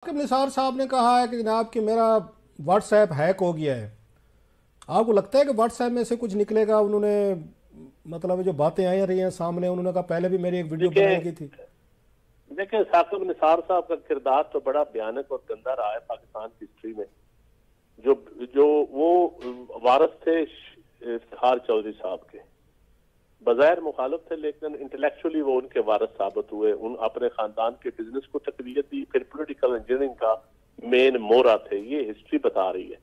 निसार साहब ने कहा है कि जनाब कि मेरा व्हाट्सएप हैक हो गया है। आपको लगता है कि व्हाट्सएप में से कुछ निकलेगा? उन्होंने मतलब जो बातें आई रही हैं सामने, उन्होंने कहा पहले भी मेरी एक वीडियो देखिए बनाई गई थी। देखिए साकिब निसार साहब का किरदार तो बड़ा भयानक और गंदा रहा है पाकिस्तान की हिस्ट्री में। जो जो वो वारिस थे इफ्तिखार चौधरी साहब के, बज़ाहिर मुखालिफ थे लेकिन इंटेलेक्चुअली वो उनके वारिस साबित हुए। उन अपने खानदान के बिजनेस को तकवीत दी, फिर पॉलिटिकल इंजीनियरिंग का मेन मोहरा थे। ये हिस्ट्री बता रही है।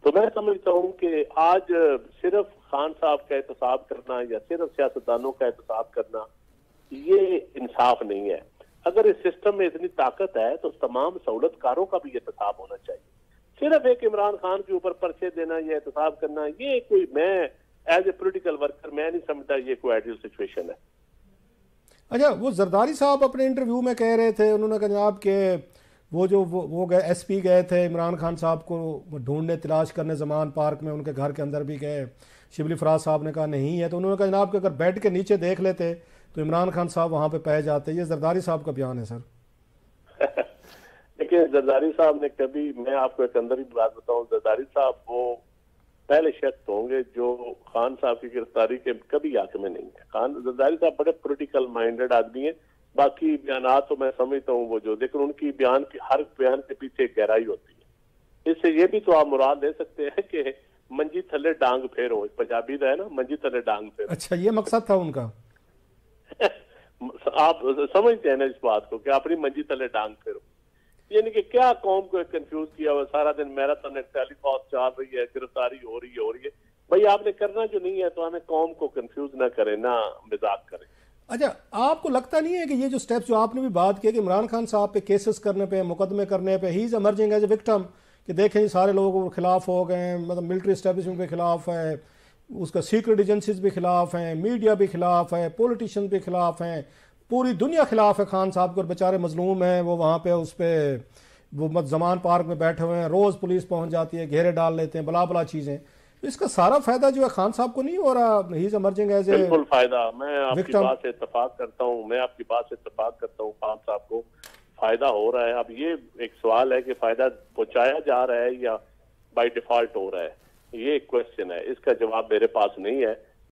तो मैं समझता हूँ कि आज सिर्फ खान साहब का एहतसाब करना या सिर्फ सियासतदानों का एहतसाब करना ये इंसाफ नहीं है। अगर इस सिस्टम में इतनी ताकत है तो तमाम सहूलतकारों का भी एहतसाब होना चाहिए। सिर्फ एक इमरान खान के ऊपर पर्चे देना या एहतसाब करना, ये कोई, मैं एज ए पोलिटिकल वर्कर मैं नहीं समझता ये कोई आइडियल सिचुएशन है। अच्छा, वो जरदारी साहब अपने इंटरव्यू में कह रहे थे, उन्होंने कहा जनाब कि वो गए एसपी गए थे इमरान खान साहब को ढूंढने तलाश करने जमान पार्क में, उनके घर के अंदर भी गए। शिबली फराज साहब ने कहा नहीं है, तो उन्होंने कहा जनाब कि अगर बेड के नीचे देख लेते तो इमरान खान साहब वहां पे पाए जाते। ये जरदारी साहब का बयान है सर। देखिए जरदारी साहब ने कभी, मैं आपको एक अंदर ही बात बताऊं, जरदारी साहब वो पहले शख्स होंगे जो खान साहब की गिरफ्तारी के कभी आंख में नहीं है। खान जरदारी साहब बड़े पॉलिटिकल माइंडेड आदमी है। बाकी बयान तो मैं समझता हूँ वो जो, लेकिन उनकी बयान की हर बयान के पीछे एक गहराई होती है। इससे ये भी तो आप मुराद ले सकते हैं कि मंजी थले डांग फेरो, पंजाबी का है ना, मंजी थले डांग फेरो। अच्छा, ये मकसद था उनका। आप समझते हैं ना इस बात को कि अपनी मंजी थले डांग फेरो, यानी कि क्या कौम को कंफ्यूज किया हुआ। सारा दिन मैराथन टेलीफॉस चल रही है, गिरफ्तारी हो रही है। भाई आपने करना जो नहीं है तो हमें कौम को कंफ्यूज ना करें, ना मजाक करें। अच्छा, आपको लगता नहीं है कि ये जो स्टेप्स जो आपने भी बात की कि इमरान खान साहब पे केसेस करने पे, मुकदमे करने पे, he is emerging as a victim, कि देखें ये सारे लोगों के खिलाफ हो गए, मतलब मिलिट्री एस्टेब्लिशमेंट के खिलाफ है, उसका सीक्रेट एजेंसीज भी खिलाफ हैं, मीडिया भी खिलाफ है, पॉलिटिशियन भी खिलाफ हैं, पूरी दुनिया खिलाफ है खान साहब के, और बेचारे मजलूम हैं वो वहाँ पे उस पर वो जमान पार्क में बैठे हुए हैं, रोज़ पुलिस पहुँच जाती है, घेरे डाल लेते हैं, बला बला चीज़ें। इसका सारा फायदा जो है खान साहब को नहीं हो रहा? He is emerging as a बिल्कुल फायदा, मैं आपकी विक्टिम। बात से इत्तेफाक करता हूँ, खान साहब को फायदा हो रहा है। अब ये एक सवाल है कि फायदा पहुंचाया जा रहा है या बाय डिफॉल्ट हो रहा है, ये एक क्वेश्चन है। इसका जवाब मेरे पास नहीं है।